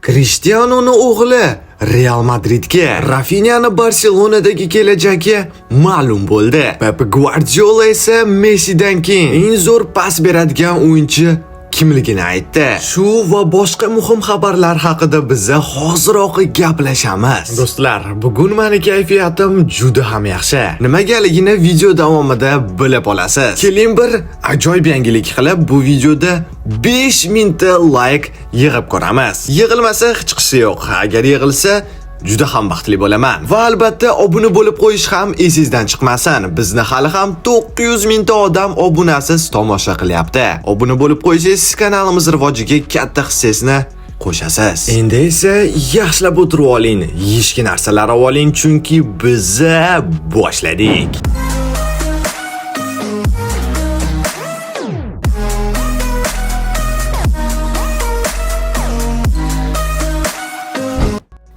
Krishtianuning o'g'li Real Madridga, Rafinhani Barselonadagi kelajagi ma'lum bo'ldi. Pep Guardiola esa Messidan keyin eng zo'r pas beradigan o'yinchi kimligini aytdi. Shu va boshqa muhim xabarlar haqida biza hoziroq gaplashamiz. Do'stlar, bugun meni kayfiyatim juda ham yaxshi. Nimagaligini video davomida bilib olasiz. Keling bir ajoyib yangilik qilib, bu videoda 5000 ta like yig'ib ko'ramiz. Yig'ilmasa hech qisi yo'q. Agar yig'ilsa juda ham baxtli bo'laman. Va albatta obuna bo'lib qo'yish ham esingizdan chiqmasin. Bizni hali ham 900 ming ta odam obunasiz tomosha qilyapti. Obuna bo'lib qo'ysangiz kanalimiz rivojiga katta hissasini qo'shasiz. Endi esa yaxshilab o'tirib oling, yeyishki narsalar oling, chunki biz boshladik.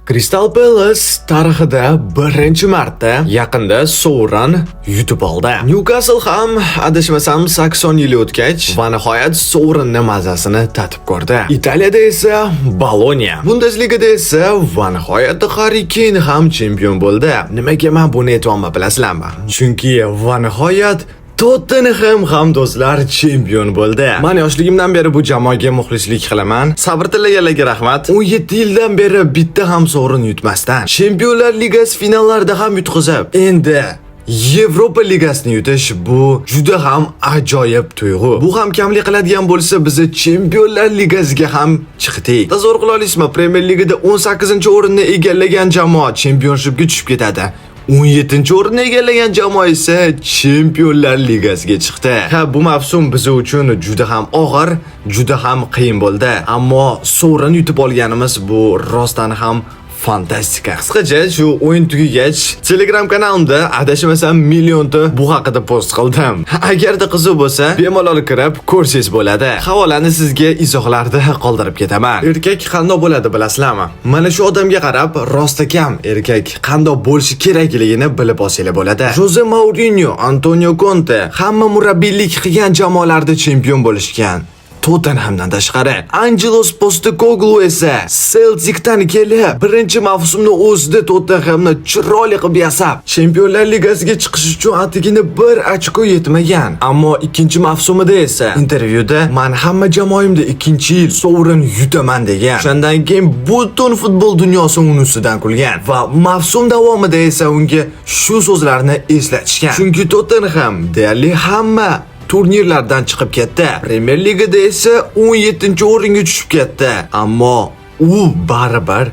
Crystal Palace tarixida birinchi marta yaqinda sovrin yutib oldi. Newcastle ham adashmasam 80 yil o'tgach va nihoyat sovrinni mazasini tatib ko'rdi. Italiyada esa Bologna, Bundesligada esa va nihoyat Harry Kane ham chempion bo'ldi. Nimaga men buni aytayapman bilasizlarmi? Chunki va nihoyat Tottenham ham do'stlar chempion bo'ldi. Men yoshligimdan beri bu jamoaga muxlislik qilaman. Sabr tilaganlarga rahmat. 17 yildan beri bitta ham sovrin yutmasdan, Chempionlar Ligasi finallarida ham yutqizib, endi Yevropa Ligasini yutish bu juda ham ajoyib tuyg'u. Bu ham kamlik qiladigan bo'lsa, biz Chempionlar Ligasiga ham chiqdik. Tasavvur qila olasizmi? Premier Ligada 18-o'rinni egallagan jamoa Championshipga tushib ketadi. 17-o'rinni egallagan jamoa esa Chempionlar Ligasiga chiqdi. Ha, bu mavsum biz uchun juda ham og'ir, juda ham qiyin bo'ldi. Ammo sovrin yutib olganimiz bu rostdan ham fantastika. Qisqacha shu o'yin tugagach Telegram kanalimda adashmasam millionta bu haqida post qildim. Agarda qiziq bo'lsa, bemalol kirib ko'rsangiz bo'ladi. Havolani sizga izohlarda qoldirib ketaman. Erkak qanday bo'ladi bilasizlarmi? Mana shu odamga qarab, rostakam erkak qanday bo'lishi kerakligini bilib olsanglar bo'ladi. Jose Mourinho, Antonio Conte hamma murabbiylik qilgan jamoalarda chempion bo'lishgan. Tottenhamdan tashqari Angelos Postecoglou esa Celtic'dan kelib, birinchi mavsumni o'zida Tottenhamni chiroyli qilib yasab, Chempionlar Ligasiga chiqish uchun atigini 1 ochko yetmagan. Ammo ikkinchi mavsumida esa intervyuda "Men hamma jamoamda ikkinchi yil sovrin yutaman" degan. Shundan keyin butun futbol dunyosi uni ustidan kulgan va mavsum davomida esa unga shu so'zlarni eslatishgan. Chunki Tottenham deyarli hamma turnirlardan chiqib ketdi. Premier Ligada esa 17-o'ringa tushib ketdi. Ammo u baribir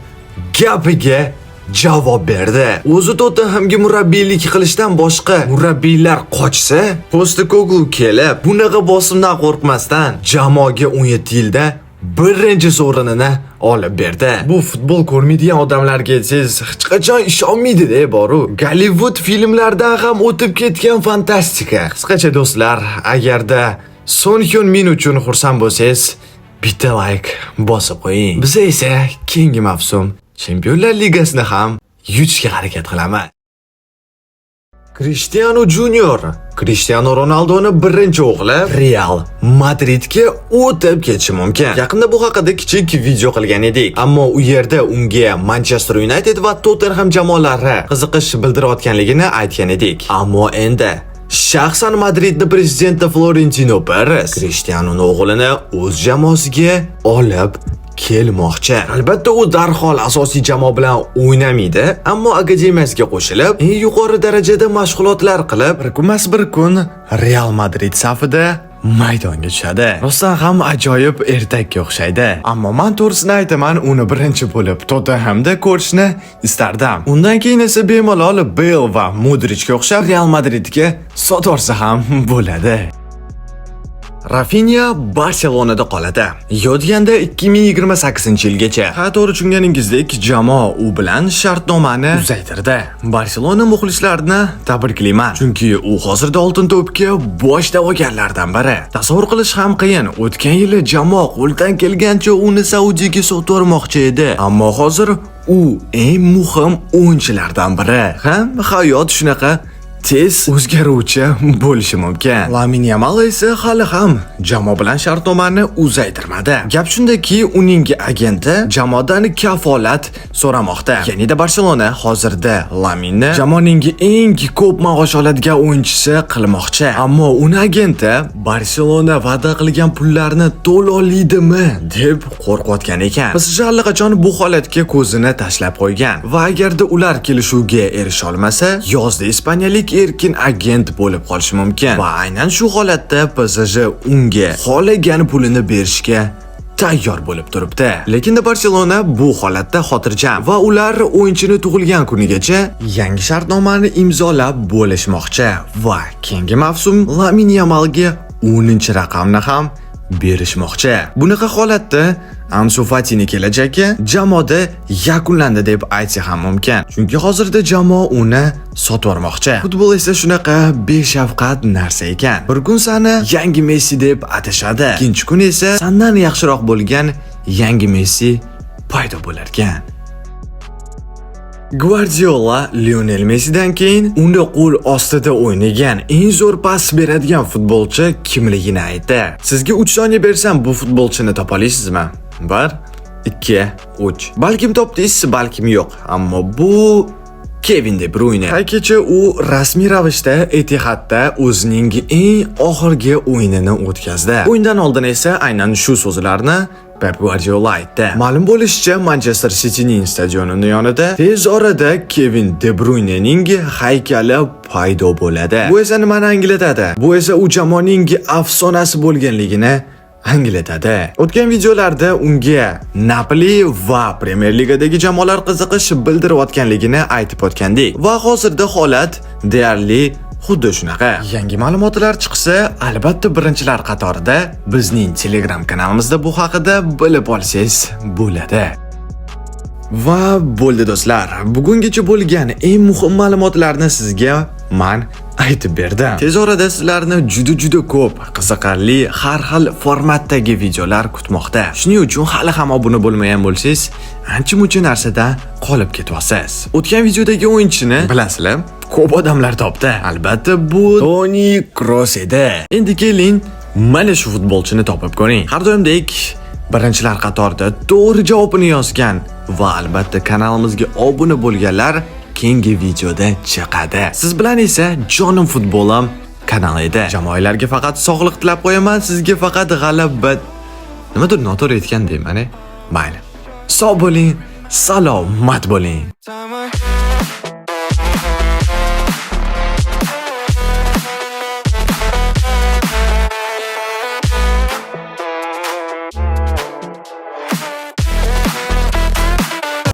gapiga javob berdi. O'zi Tottenhamga murabbiylik qilishdan boshqa murabbiylar qochsa, Postecoglou kelib, bunaqa bosimdan qo'rqmasdan jamoaga 17 yilda birinchi sovrinini olib berdi. Bu futbol ko'rmaydigan odamlarga aytsangiz hech qachon ishonmaydi-da, boru. Gollywood filmlaridan ham o'tib ketgan fantastika. Qisqacha do'stlar, agarda Son Hyun Min uchun xursand bo'lsangiz, bitta like bosib qo'ying. Biz esa keyingi mavsum Chempionlar Ligasini ham yutishga harakat qilamiz. Cristiano Junior, Cristiano Ronaldoning birinchi o'g'li Real Madridga o'tib ketishi mumkin. Yaqinda bu haqida kichik video qilgan edik. Ammo u yerda unga Manchester United va Tottenham jamoalari qiziqish bildirayotganligini aytgan edik. Ammo endi shaxsan Madridning prezidenti Florentino Perez Cristianoning o'g'lini o'z jamoasiga olib kelmoqchi. Albatta u darhol asosiy jamoa bilan o'ynamaydi, ammo akademiyasiga qo'shilib, eng yuqori darajada mashg'ulotlar qilib, bir kun Real Madrid safida maydonga tushadi. Rostdan ham ajoyib ertakka o'xshaydi. Ammo men to'g'risini aytaman, uni birinchi bo'lib Tottenhamda ko'rishni istardim. Undan keyin esa bemalol Bale va Modricga o'xshab Real Madridga sotorsa ham bo'ladi. Rafinha Barselonada qoladi. Yodganda 2028-yilgacha. Ha, to'g'ri tushunganingizdek, jamoa u bilan shartnomani uzaytirdi. Barselona muxlislarini tabriklayman, chunki u hozirda oltin to'pga bosh da'vogarlardan biri. Tasavvur qilish ham qiyin. O'tgan yili jamoa qo'ldan kelgancha uni Saudiyaga sotib olmoqchi edi, ammo hozir u eng muhim o'yinchilardan biri. Ham hayot shunaqa tez o'zgaruvchi bo'lishi mumkin. Lamine Yamal esa hali ham jamoa bilan shartnomani uzaytirmadi. Gap shundaki, uning agenti jamoadan kafolat so'ramoqda. Ya'ni Barselona hozirda Laminni jamoaning eng ko'p maosh oladigan o'yinchisi qilmoqchi. Ammo uni agenti Barselona va'da qilgan pullarni to'la oladimi deb qo'rqayotgan ekan. PSG allaqachon bu holatga ko'zini tashlab qo'ygan va agarda ular kelishuvga erisha olmasa, yozda ispaniyalik erkin agent bo'lib qolishi mumkin. Va aynan shu holatda PSG unga xohlagan pulini berishga tayyor bo'lib turibdi. Lekin Barselona bu holatda xotirjam va ular o'yinchini tug'ilgan kunigacha yangi shartnomani imzolab bo'lishmoqchi va keyingi mavsum Lamine Yamalga 10-raqamni ham berishmoqchi. Bunaqa holatda Ansu Fatining kelajagi jamoada yakunlandi deb aytsa ham mumkin. Chunki hozirda jamoa uni sotib yubormoqchi. Futbol esa shunaqa beshafqat narsa ekan. Bir kun seni yangi Messi deb atashadi. Ikkinchi kun esa sendan yaxshiroq bo'lgan yangi Messi paydo bo'lar ekan. Guardiola Lionel Messidan keyin uni qo'l ostida o'ynagan eng zo'r pas beradigan futbolchi kimligini aytdi. Sizga 3 soniya bersam bu futbolchini topa olasizmi? 1, 2, 3. Balkim topdingiz, balkim yo'q. Ammo bu Kevin De Bruyne. Kecha u rasmiy ravishda Etihadda o'zining eng oxirgi o'yinini o'tkazdi. O'yindan oldin esa aynan shu so'zlarni Pep Guardiola aytdi. Ma'lum bo'lishicha, Manchester City'ning stadionining yonida tez orada Kevin De Bruynening haykali paydo bo'ladi. Bu esa nimani anglatadi? Bu esa u jamoaning afsonasi bo'lganligini anglatadi. O'tgan videolarda unga Napoli va Premier Ligadagi jamoalar qiziqish bildirayotganligini aytib o'tgandik va hozirda holat deyarli xuddi shunaqa. Yangi ma'lumotlar chiqsa, albatta birinchilar qatorida bizning Telegram kanalimizda bu haqida bilib olsangiz bo'ladi. Va bo'ldi do'stlar, bugungacha bo'lgan eng muhim ma'lumotlarni sizga men aytib berdim. Tez orada sizlarni juda ko'p qiziqarli har xil formatdagi videolar kutmoqda. Shuning uchun hali ham obuna bo'lmagan bo'lsangiz, ancha-muncha narsada qolib ketyapsiz. O'tgan videodagi o'yinchini bilasizlar, ko'p odamlar topdi. Albatta bu Toni Kroos edi. Endi keling, mana shu futbolchini topib ko'ring. Har doimdek birinchilar qatorida to'g'ri javobini yozgan va albatta kanalimizga obuna bo'lganlar keyingi videoda chiqadi. Siz bilan esa jonim futbolim kanali edi. Jamoalarga faqat sog'lik tilab qo'yaman, sizga faqat g'alaba. Nimadir noto'g'ri aytgan deyman, Mayli. Sog' bo'ling, salomat bo'ling.